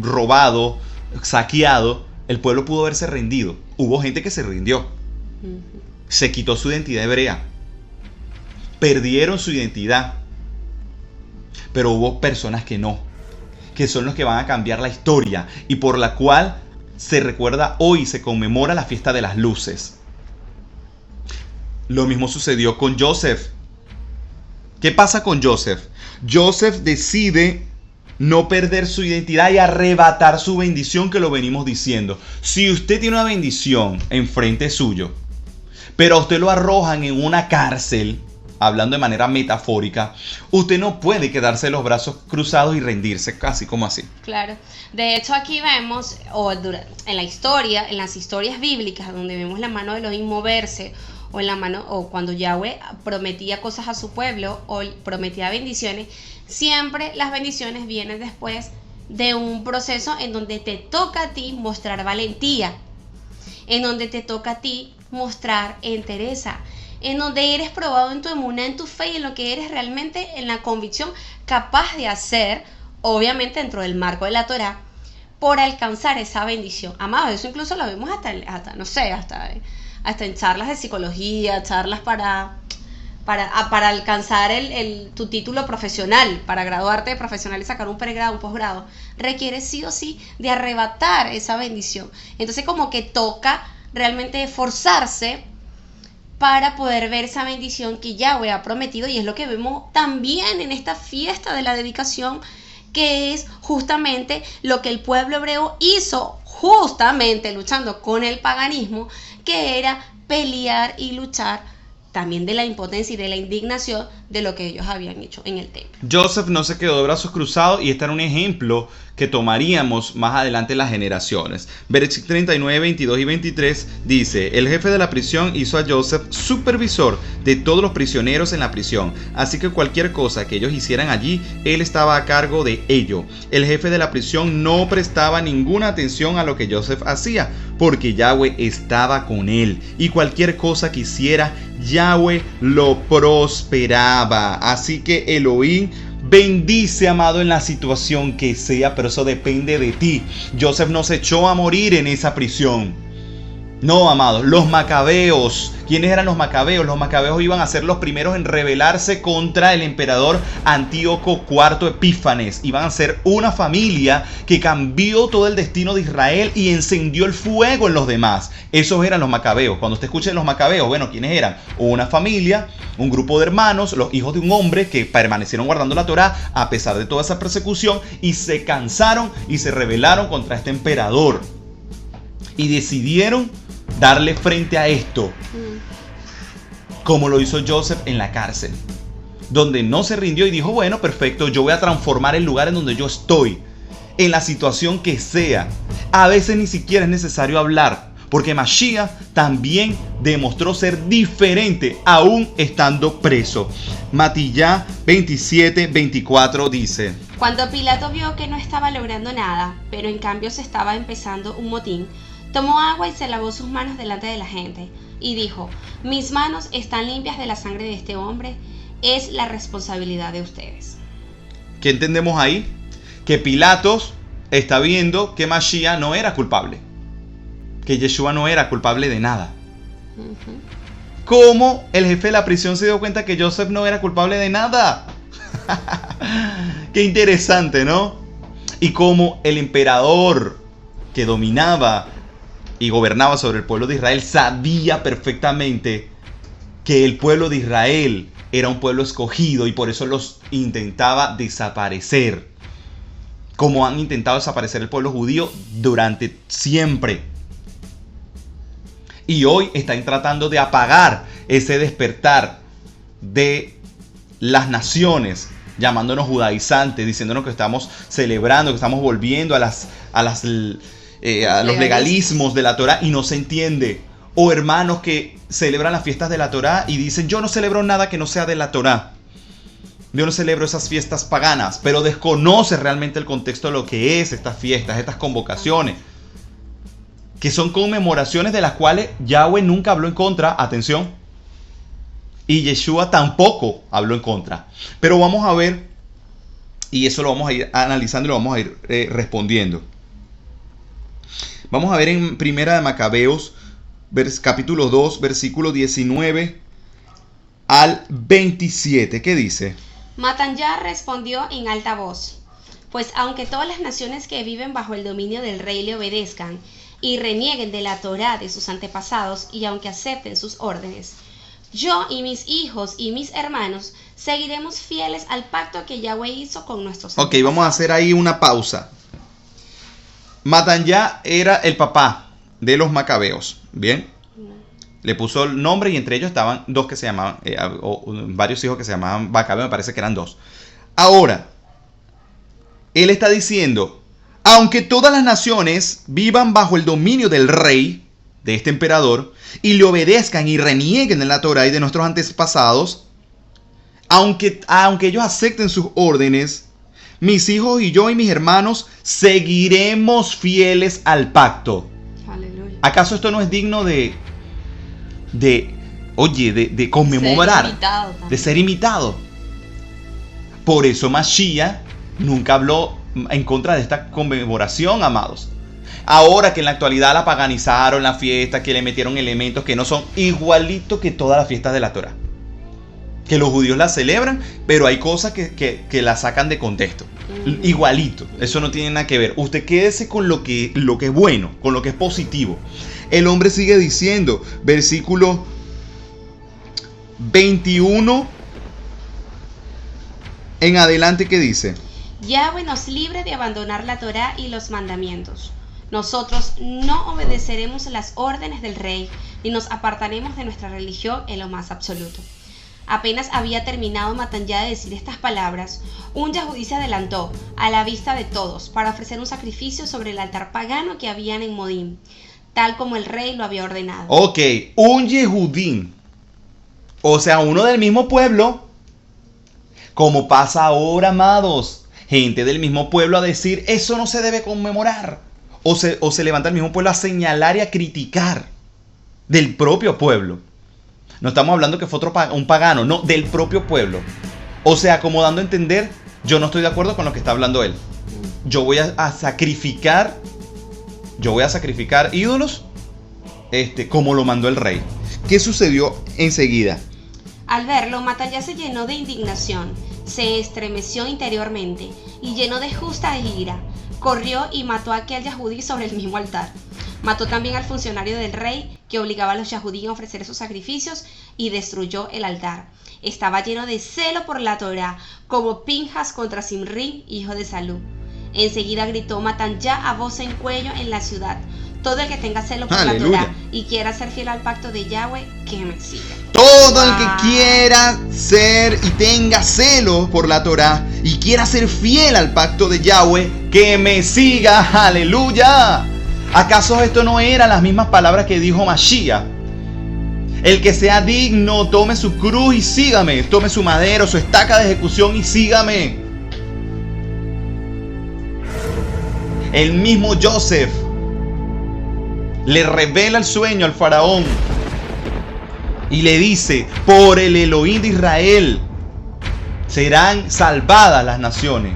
robado, saqueado, el pueblo pudo haberse rendido. Hubo gente que se rindió. Se quitó su identidad hebrea. Perdieron su identidad. Pero hubo personas que no. Que son los que van a cambiar la historia. Y por la cual se recuerda hoy, se conmemora la fiesta de las luces. Lo mismo sucedió con Joseph. ¿Qué pasa con Joseph? Joseph decide no perder su identidad y arrebatar su bendición, que lo venimos diciendo. Si usted tiene una bendición enfrente suyo, pero a usted lo arrojan en una cárcel, hablando de manera metafórica, usted no puede quedarse los brazos cruzados y rendirse, casi como así. Claro. De hecho, aquí vemos, en la historia, en las historias bíblicas, donde vemos la mano de Elohim moverse, o en la mano, o cuando Yahweh prometía cosas a su pueblo o prometía bendiciones, siempre las bendiciones vienen después de un proceso en donde te toca a ti mostrar valentía, en donde te toca a ti mostrar entereza, en donde eres probado en tu emuná, en tu fe y en lo que eres realmente, en la convicción capaz de hacer, obviamente dentro del marco de la Torá, por alcanzar esa bendición. Amados, eso incluso lo vemos hasta en charlas de psicología, charlas para alcanzar tu título profesional, para graduarte de profesional y sacar un pregrado, un posgrado. Requiere sí o sí de arrebatar esa bendición. Entonces como que toca realmente esforzarse para poder ver esa bendición que Yahweh ha prometido, y es lo que vemos también en esta fiesta de la dedicación, que es justamente lo que el pueblo hebreo hizo justamente luchando con el paganismo, que era pelear y luchar también de la impotencia y de la indignación de lo que ellos habían hecho en el templo. Joseph no se quedó de brazos cruzados, y este era un ejemplo que tomaríamos más adelante las generaciones. Bereshit 39, 22 y 23 dice: el jefe de la prisión hizo a Joseph supervisor de todos los prisioneros en la prisión, así que cualquier cosa que ellos hicieran allí, él estaba a cargo de ello. El jefe de la prisión no prestaba ninguna atención a lo que Joseph hacía, porque Yahweh estaba con él, y cualquier cosa que hiciera, Yahweh lo prosperaba. Así que Elohim bendice, amado, en la situación que sea, pero eso depende de ti. Joseph no se echó a morir en esa prisión. No, amados, los macabeos. ¿Quiénes eran los macabeos? Los macabeos iban a ser los primeros en rebelarse contra el emperador Antíoco IV Epífanes. Iban a ser una familia que cambió todo el destino de Israel y encendió el fuego en los demás. Esos eran los macabeos. Cuando usted escuche los macabeos, bueno, ¿quiénes eran? Una familia, un grupo de hermanos, los hijos de un hombre que permanecieron guardando la Torá a pesar de toda esa persecución, y se cansaron y se rebelaron contra este emperador. Y decidieron darle frente a esto, como lo hizo Joseph en la cárcel, donde no se rindió y dijo: bueno, perfecto, yo voy a transformar el lugar en donde yo estoy, en la situación que sea. A veces ni siquiera es necesario hablar, porque Mashiach también demostró ser diferente aún estando preso. Matillá 27, 24 dice: cuando Pilato vio que no estaba logrando nada, pero en cambio se estaba empezando un motín, tomó agua y se lavó sus manos delante de la gente, y dijo: mis manos están limpias de la sangre de este hombre, es la responsabilidad de ustedes. ¿Qué entendemos ahí? Que Pilatos está viendo que Mashiach no era culpable, que Yeshua no era culpable de nada. ¿Cómo el jefe de la prisión se dio cuenta que Joseph no era culpable de nada? Qué interesante, ¿no? Y cómo el emperador que dominaba y gobernaba sobre el pueblo de Israel sabía perfectamente que el pueblo de Israel era un pueblo escogido, y por eso los intentaba desaparecer, como han intentado desaparecer el pueblo judío durante siempre. Y hoy están tratando de apagar ese despertar de las naciones, llamándonos judaizantes, diciéndonos que estamos celebrando, que estamos volviendo a los legalismos de la Torá, y no se entiende. O hermanos que celebran las fiestas de la Torá y dicen: yo no celebro nada que no sea de la Torá, yo no celebro esas fiestas paganas, pero desconoce realmente el contexto de lo que es estas fiestas, estas convocaciones, que son conmemoraciones de las cuales Yahweh nunca habló en contra, atención, y Yeshua tampoco habló en contra. Pero vamos a ver, y eso lo vamos a ir analizando y lo vamos a ir respondiendo. Vamos a ver en Primera de Macabeos, capítulo 2, versículo 19 al 27. ¿Qué dice? Matanyá respondió en alta voz: pues aunque todas las naciones que viven bajo el dominio del rey le obedezcan y renieguen de la Torá de sus antepasados, y aunque acepten sus órdenes, yo y mis hijos y mis hermanos seguiremos fieles al pacto que Yahweh hizo con nuestros antepasados. Ok, vamos a hacer ahí una pausa. Matanyá era el papá de los macabeos, ¿bien? Le puso el nombre, y entre ellos estaban dos que se llamaban, varios hijos que se llamaban Macabeo, me parece que eran dos. Ahora, él está diciendo: aunque todas las naciones vivan bajo el dominio del rey, de este emperador y le obedezcan y renieguen de la Torá y de nuestros antepasados, aunque ellos acepten sus órdenes, mis hijos y yo y mis hermanos seguiremos fieles al pacto. Aleluya. ¿Acaso esto no es digno de conmemorar, de ser imitado? Por eso Mashiach nunca habló en contra de esta conmemoración, amados. Ahora que en la actualidad la paganizaron la fiesta, que le metieron elementos que no son igualito que todas las fiestas de la Torá. Que los judíos la celebran, pero hay cosas que la sacan de contexto. Igualito, eso no tiene nada que ver. Usted quédese con lo que es bueno, con lo que es positivo. El hombre sigue diciendo, versículo 21 en adelante, ¿qué dice? Yahweh nos libre de abandonar la Torá y los mandamientos. Nosotros no obedeceremos las órdenes del rey, ni nos apartaremos de nuestra religión en lo más absoluto. Apenas había terminado Matanyá de decir estas palabras, un yahudí se adelantó a la vista de todos para ofrecer un sacrificio sobre el altar pagano que habían en Modim, tal como el rey lo había ordenado. Ok, un yehudí, o sea, uno del mismo pueblo, como pasa ahora, amados, gente del mismo pueblo a decir, eso no se debe conmemorar, o se levanta el mismo pueblo a señalar y a criticar del propio pueblo. No estamos hablando que fue un pagano, no, del propio pueblo. O sea, como dando a entender, yo no estoy de acuerdo con lo que está hablando él. Yo voy a sacrificar ídolos, como lo mandó el rey. ¿Qué sucedió enseguida? Al verlo, Matanyá se llenó de indignación, se estremeció interiormente y llenó de justa ira. Corrió y mató a aquel yahudí sobre el mismo altar. Mató también al funcionario del rey que obligaba a los yahudí a ofrecer esos sacrificios y destruyó el altar. Estaba lleno de celo por la Torá, como Pinjas contra Simri, hijo de Salú. Enseguida gritó Matanyá a voz en cuello en la ciudad: todo el que tenga celo por la Torá y quiera ser fiel al pacto de Yahweh, que me siga. Todo el que quiera ser y tenga celo por la Torá y quiera ser fiel al pacto de Yahweh, que me siga. Aleluya. ¿Acaso esto no eran las mismas palabras que dijo Mashiach? El que sea digno, tome su cruz y sígame. Tome su madero, su estaca de ejecución y sígame. El mismo Joseph le revela el sueño al faraón y le dice: por el Elohim de Israel serán salvadas las naciones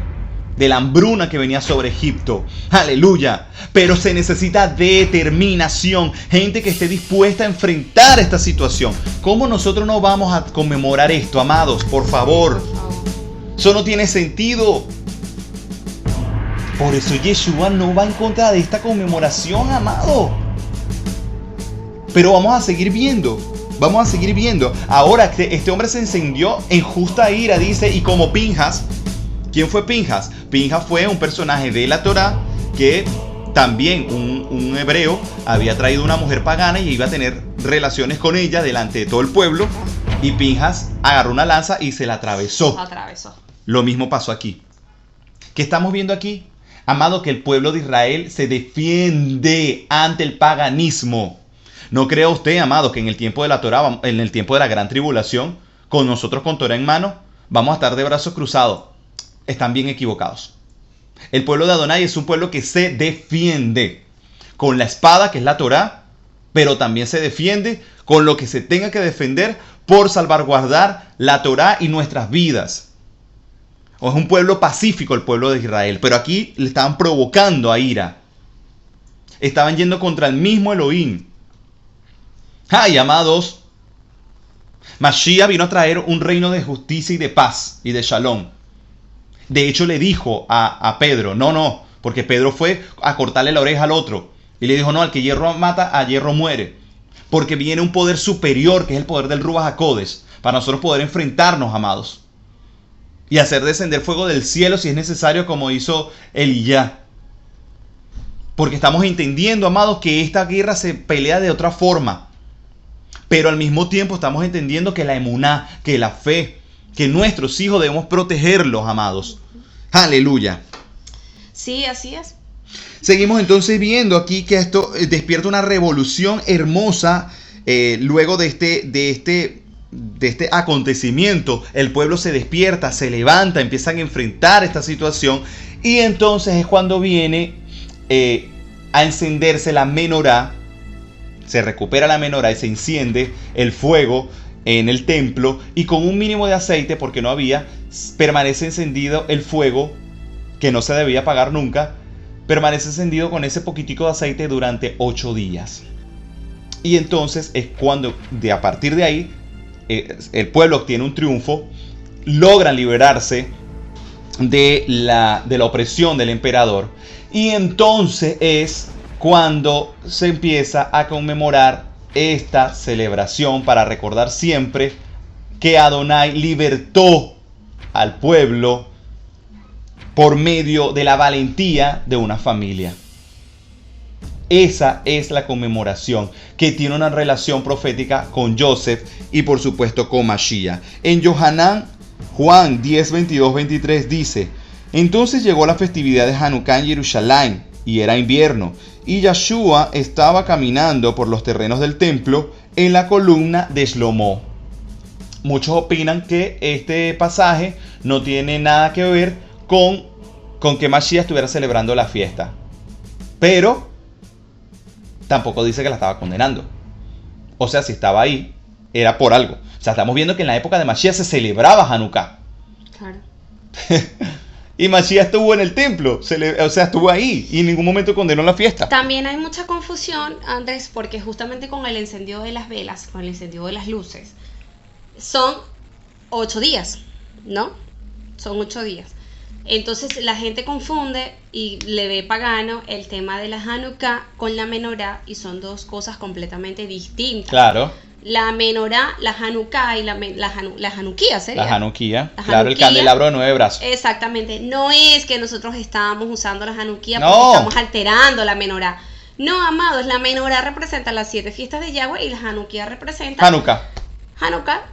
de la hambruna que venía sobre Egipto. Aleluya. Pero se necesita determinación, gente que esté dispuesta a enfrentar esta situación. ¿Cómo nosotros no vamos a conmemorar esto, amados? Por favor. Eso no tiene sentido. Por eso Yeshua no va en contra de esta conmemoración, amado. Pero vamos a seguir viendo. Vamos a seguir viendo. Ahora este hombre se encendió en justa ira, dice, y como Pinjas. ¿Quién fue Pinjas? Pinjas fue un personaje de la Torá que también un hebreo había traído una mujer pagana y iba a tener relaciones con ella delante de todo el pueblo. Y Pinjas agarró una lanza y se la atravesó. Lo mismo pasó aquí. ¿Qué estamos viendo aquí? Amado, que el pueblo de Israel se defiende ante el paganismo. ¿No crea usted, amado, que en el tiempo de la Torá, en el tiempo de la gran tribulación, con nosotros con Torá en mano, vamos a estar de brazos cruzados? Están bien equivocados. El pueblo de Adonai es un pueblo que se defiende con la espada, que es la Torá, pero también se defiende con lo que se tenga que defender por salvaguardar la Torá y nuestras vidas. O es un pueblo pacífico el pueblo de Israel, pero aquí le estaban provocando a ira. Estaban yendo contra el mismo Elohim. ¡Ay, amados! Mashiach vino a traer un reino de justicia y de paz y de shalom. De hecho, le dijo a Pedro, no, porque Pedro fue a cortarle la oreja al otro. Y le dijo, no, al que hierro mata, a hierro muere. Porque viene un poder superior, que es el poder del Ruach HaKodesh, para nosotros poder enfrentarnos, amados. Y hacer descender fuego del cielo si es necesario, como hizo Elías. Porque estamos entendiendo, amados, que esta guerra se pelea de otra forma. Pero al mismo tiempo estamos entendiendo que la emuná, que la fe, que nuestros hijos debemos protegerlos, amados. Aleluya. Sí, así es. Seguimos entonces viendo aquí que esto despierta una revolución hermosa luego de este acontecimiento. El pueblo se despierta, se levanta, empiezan a enfrentar esta situación y entonces es cuando viene a encenderse la menorá. Se recupera la menorá y se enciende el fuego en el templo y con un mínimo de aceite, porque no había, permanece encendido el fuego que no se debía apagar nunca, permanece encendido con ese poquitico de aceite durante 8 días. Y entonces es cuando a partir de ahí el pueblo obtiene un triunfo, logran liberarse de la opresión del emperador y entonces es cuando se empieza a conmemorar esta celebración para recordar siempre que Adonai libertó al pueblo por medio de la valentía de una familia. Esa es la conmemoración que tiene una relación profética con Joseph y por supuesto con Mashiach. En Juan 10, 22, 23 dice: entonces llegó la festividad de Hanukkah en Jerusalén y era invierno. Y Yeshua estaba caminando por los terrenos del templo en la columna de Shlomo. Muchos opinan que este pasaje no tiene nada que ver con que Mashiach estuviera celebrando la fiesta. Pero tampoco dice que la estaba condenando. O sea, si estaba ahí, era por algo. O sea, estamos viendo que en la época de Mashiach se celebraba Hanukkah. Claro. Y Mashiach estuvo en el templo, o sea, estuvo ahí y en ningún momento condenó la fiesta. También hay mucha confusión, Andrés, porque justamente con el encendido de las velas, con el encendido de las luces, son 8 días, ¿no? Son 8 días. Entonces la gente confunde y le ve pagano el tema de la Hanukkah con la menorá y son dos cosas completamente distintas. Claro. La menorá, la Hanukkah y la Hanukkía sería. La Hanukkía, claro, el candelabro de 9 brazos. Exactamente, no es que nosotros estábamos usando la Hanukkía No. porque estamos alterando la menorá. No, amados, la menorá representa las 7 fiestas de Yahweh y la Hanukkía representa Hanukkah,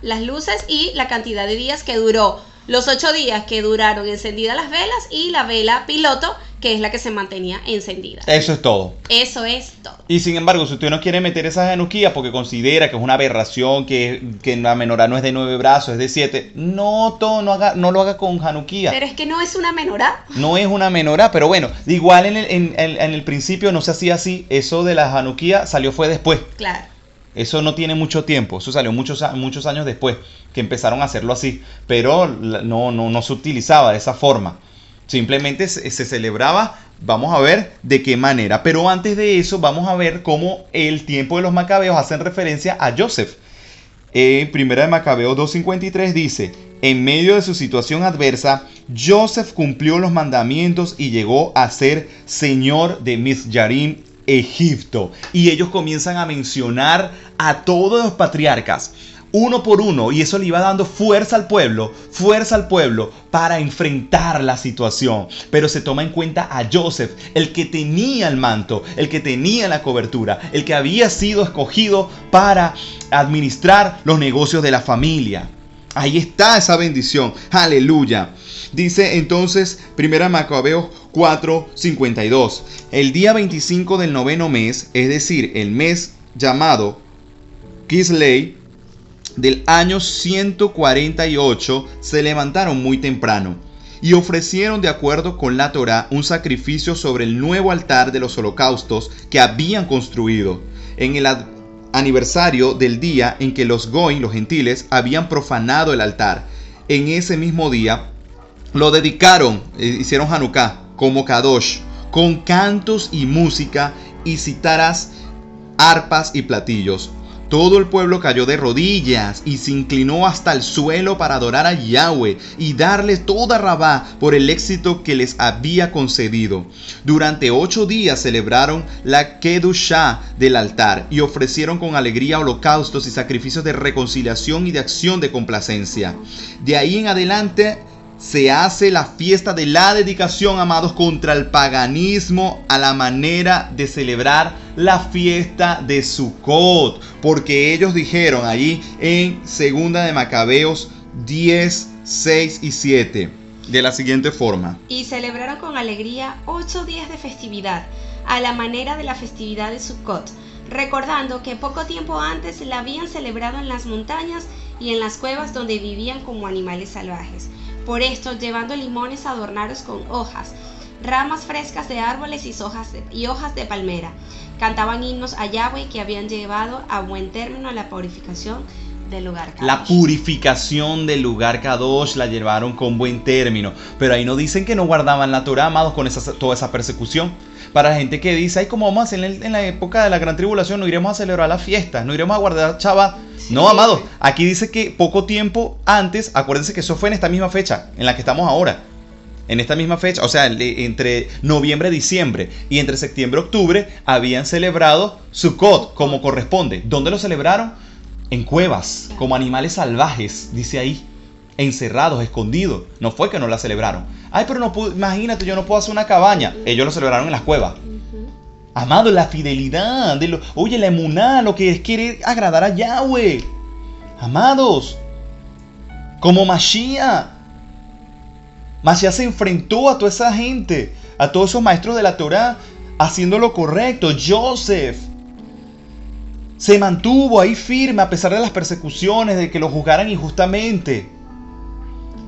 las luces y la cantidad de días que duró. Los 8 días que duraron encendidas las velas y la vela piloto, que es la que se mantenía encendida. Eso es todo. Eso es todo. Y sin embargo, si usted no quiere meter esa Hanukkía porque considera que es una aberración, que la menorá no es de 9 brazos, es de 7, no lo haga con Hanukkía. Pero es que no es una menorá. No es una menorá, pero bueno, igual en el principio no se hacía así. Eso de la Hanukkía fue después. Claro. Eso no tiene mucho tiempo, eso salió muchos años después que empezaron a hacerlo así, pero no se utilizaba de esa forma. Simplemente se celebraba, vamos a ver de qué manera. Pero antes de eso vamos a ver cómo el tiempo de los macabeos hacen referencia a Joseph. Primera de Macabeos 2:53 dice: en medio de su situación adversa, Joseph cumplió los mandamientos y llegó a ser señor de Mizyarim, Egipto. Y ellos comienzan a mencionar a todos los patriarcas uno por uno, y eso le iba dando fuerza al pueblo para enfrentar la situación. Pero se toma en cuenta a Joseph, el que tenía el manto, el que tenía la cobertura, el que había sido escogido para administrar los negocios de la familia. Ahí está esa bendición, aleluya. Dice entonces, 1 Macabeos 4:52, el día 25 del 9º mes, es decir, el mes llamado Kisley, del año 148, se levantaron muy temprano y ofrecieron, de acuerdo con la Torá, un sacrificio sobre el nuevo altar de los holocaustos que habían construido en el aniversario del día en que los Goim, los gentiles, habían profanado el altar. En ese mismo día lo dedicaron, hicieron Hanukkah como Kadosh, con cantos y música y cítaras, arpas y platillos. Todo el pueblo cayó de rodillas y se inclinó hasta el suelo para adorar a Yahweh y darle toda rabá por el éxito que les había concedido. Durante 8 días celebraron la Kedushá del altar y ofrecieron con alegría holocaustos y sacrificios de reconciliación y de acción de complacencia. De ahí en adelante se hace la fiesta de la dedicación, amados, contra el paganismo, a la manera de celebrar la fiesta de Sukkot, porque ellos dijeron allí en 2 de Macabeos 10, 6 y 7: de la siguiente forma. Y celebraron con alegría 8 días de festividad, a la manera de la festividad de Sukkot, recordando que poco tiempo antes la habían celebrado en las montañas y en las cuevas donde vivían como animales salvajes. Por esto, llevando limones adornados con hojas, ramas frescas de árboles y hojas de palmera, cantaban himnos a Yahweh que habían llevado a buen término la purificación del lugar Kadosh. La purificación del lugar Kadosh la llevaron con buen término. Pero ahí no dicen que no guardaban la Torah, amados, con toda esa persecución. Para la gente que dice, ay, ¿cómo vamos a hacer en la época de la gran tribulación? No iremos a celebrar las fiestas, no iremos a guardar Shabbat. Sí. No, amados, aquí dice que poco tiempo antes, acuérdense que eso fue en esta misma fecha en la que estamos ahora. En esta misma fecha, o sea, entre noviembre y diciembre y entre septiembre y octubre, habían celebrado Sukkot como corresponde. ¿Dónde lo celebraron? En cuevas, como animales salvajes, dice ahí, encerrados, escondidos. No fue que no la celebraron. Ay, pero no puedo, imagínate, yo no puedo hacer una cabaña. Ellos lo celebraron en las cuevas. Amado, la fidelidad, oye, la emuná, lo que es querer agradar a Yahweh. Amados, como Mashiach se enfrentó a toda esa gente, a todos esos maestros de la Torah, haciendo lo correcto. Joseph se mantuvo ahí firme a pesar de las persecuciones, de que lo juzgaran injustamente.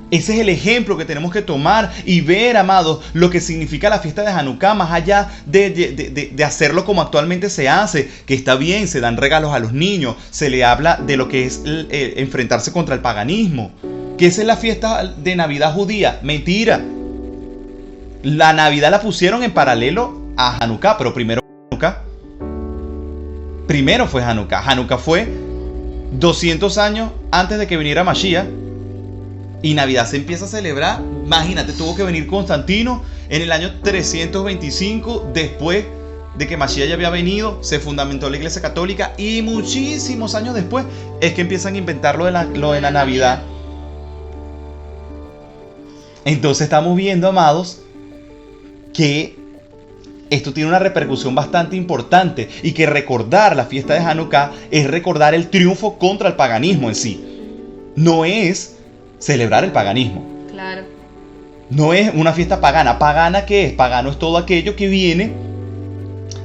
Ese es el ejemplo que tenemos que tomar y ver, amados, lo que significa la fiesta de Hanukkah, más allá de hacerlo como actualmente se hace, que está bien, se dan regalos a los niños, se le habla de lo que es enfrentarse contra el paganismo. Que esa es la fiesta de Navidad judía. Mentira. La Navidad la pusieron en paralelo a Hanukkah, pero primero fue Hanukkah. Hanukkah fue 200 años antes de que viniera Mashiach. Y Navidad se empieza a celebrar. Imagínate, tuvo que venir Constantino en el año 325 después de que Mashiach ya había venido. Se fundamentó la Iglesia Católica y muchísimos años después es que empiezan a inventar lo de la Navidad. Entonces estamos viendo, amados, que esto tiene una repercusión bastante importante y que recordar la fiesta de Hanukkah es recordar el triunfo contra el paganismo en sí. No es celebrar el paganismo. Claro. No es una fiesta pagana. ¿Pagana qué es? Pagano es todo aquello que viene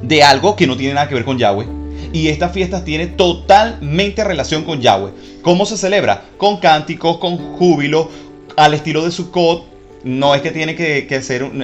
de algo que no tiene nada que ver con Yahweh. Y estas fiestas tienen totalmente relación con Yahweh. ¿Cómo se celebra? Con cánticos, con júbilo, al estilo de Sukkot. No es que tiene que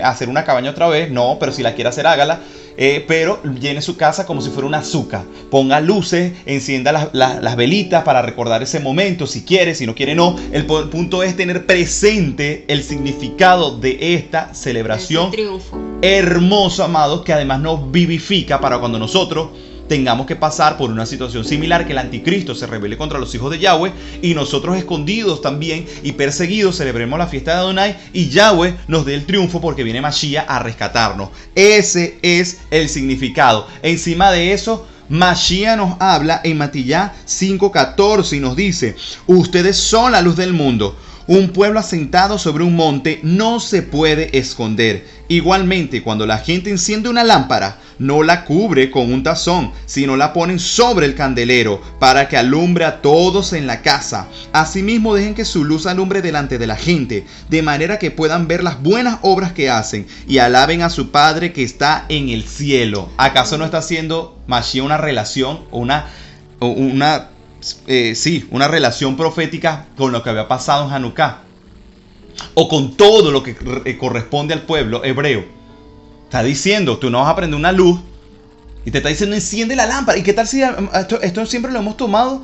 hacer una cabaña otra vez, no, pero si la quiere hacer, hágala. Pero llene su casa como si fuera una azúcar. Ponga luces, encienda las velitas para recordar ese momento, si quiere, si no quiere, no. El punto es tener presente el significado de esta celebración. Triunfo. Hermoso, amados, que además nos vivifica para cuando nosotros tengamos que pasar por una situación similar, que el anticristo se rebele contra los hijos de Yahweh y nosotros escondidos también y perseguidos celebremos la fiesta de Adonai y Yahweh nos dé el triunfo porque viene Mashiach a rescatarnos. Ese es el significado. Encima de eso, Mashiach nos habla en Matillá 5:14 y nos dice: ustedes son la luz del mundo. Un pueblo asentado sobre un monte no se puede esconder. Igualmente, cuando la gente enciende una lámpara, no la cubre con un tazón, sino la ponen sobre el candelero para que alumbre a todos en la casa. Asimismo, dejen que su luz alumbre delante de la gente, de manera que puedan ver las buenas obras que hacen y alaben a su Padre que está en el cielo. ¿Acaso no está haciendo Mashiach una relación, una relación profética con lo que había pasado en Hanukkah? O con todo lo que corresponde al pueblo hebreo. Está diciendo, tú no vas a prender una luz y te está diciendo, enciende la lámpara. ¿Y qué tal si esto siempre lo hemos tomado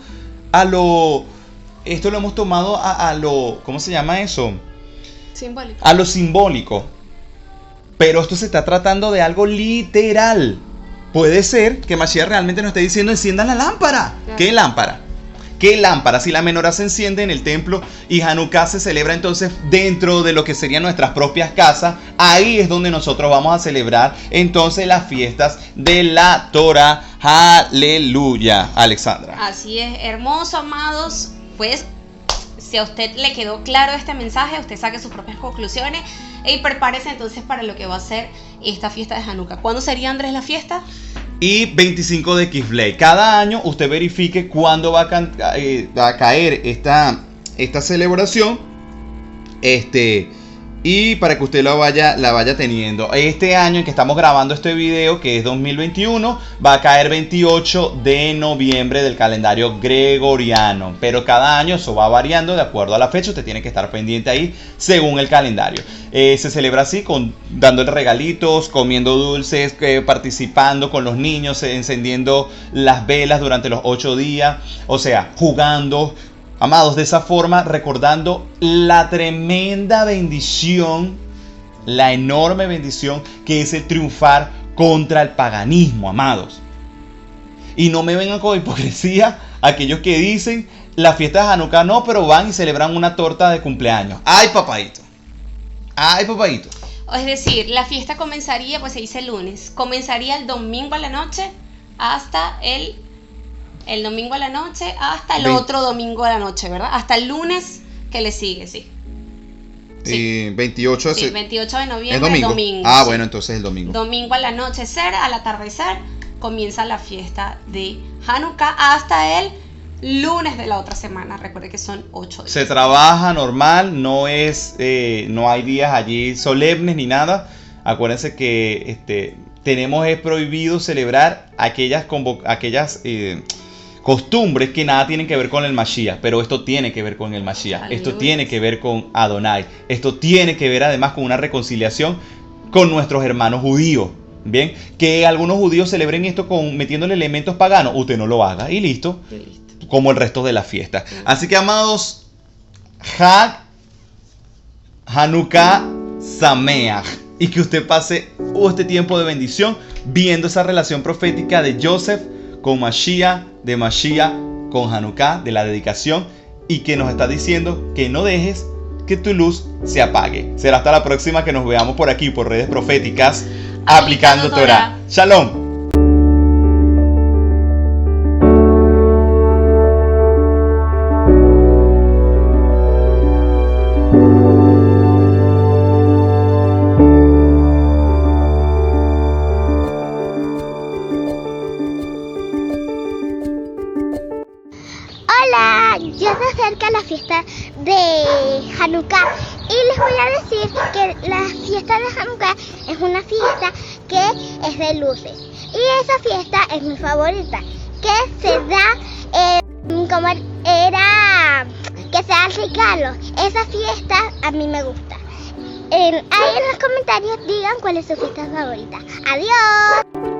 a lo ¿cómo se llama eso? Simbólico. A lo simbólico. Pero esto se está tratando de algo literal. Puede ser que Mashiach realmente nos esté diciendo, enciendan la lámpara. Claro. ¿Qué lámpara? ¿Qué lámpara? Si la menorá se enciende en el templo y Hanukkah se celebra entonces dentro de lo que serían nuestras propias casas, ahí es donde nosotros vamos a celebrar entonces las fiestas de la Torah. Aleluya, Alexandra. Así es, hermoso, amados. Pues, si a usted le quedó claro este mensaje, usted saque sus propias conclusiones y prepárese entonces para lo que va a ser esta fiesta de Hanukkah. ¿Cuándo sería, Andrés, la fiesta? Y 25 de Kislev. Cada año usted verifique cuándo va a caer esta celebración. y para que usted la vaya teniendo. Este año en que estamos grabando este video, que es 2021, va a caer 28 de noviembre del calendario gregoriano. Pero cada año eso va variando de acuerdo a la fecha. Usted tiene que estar pendiente ahí según el calendario. Se celebra así, dándole regalitos, comiendo dulces, participando con los niños, encendiendo las velas durante los 8 días. O sea, jugando. Amados, de esa forma recordando la tremenda bendición, la enorme bendición que es el triunfar contra el paganismo, amados. Y no me vengan con hipocresía aquellos que dicen la fiesta de Hanukkah no, pero van y celebran una torta de cumpleaños. ¡Ay, papadito! ¡Ay, papadito! Es decir, la fiesta comenzaría, pues se dice el lunes, comenzaría el domingo a la noche hasta el domingo a la noche hasta el otro domingo a la noche, ¿verdad? Hasta el lunes que le sigue, sí. Sí. 28 sí, 28 de noviembre, ¿es domingo? domingo. Bueno, entonces el domingo. Domingo al anochecer, al atardecer, comienza la fiesta de Hanukkah hasta el lunes de la otra semana. Recuerde que son 8 días. Se trabaja normal, no hay días allí solemnes ni nada. Acuérdense que tenemos prohibido celebrar aquellas costumbres que nada tienen que ver con el Mashiach, pero esto tiene que ver con el Mashiach. Aleluya. Esto tiene que ver con Adonai. Esto tiene que ver además con una reconciliación con nuestros hermanos judíos. Bien, que algunos judíos celebren esto metiéndole elementos paganos. Usted no lo haga y listo. Como el resto de la fiesta. Así que, amados, Hanukkah Sameach. Y que usted pase este tiempo de bendición viendo esa relación profética de Joseph con Mashiach, de Mashiach con Hanukkah, de la dedicación, y que nos está diciendo que no dejes que tu luz se apague. Será hasta la próxima que nos veamos por aquí, por redes proféticas, aplicando Torah. Shalom. Hola, ya se acerca la fiesta de Hanukkah y les voy a decir que la fiesta de Hanukkah es una fiesta que es de luces y esa fiesta es mi favorita, que se da como era que se dan regalos. Esa fiesta a mí me gusta. Ahí en los comentarios digan cuál es su fiesta favorita. Adiós.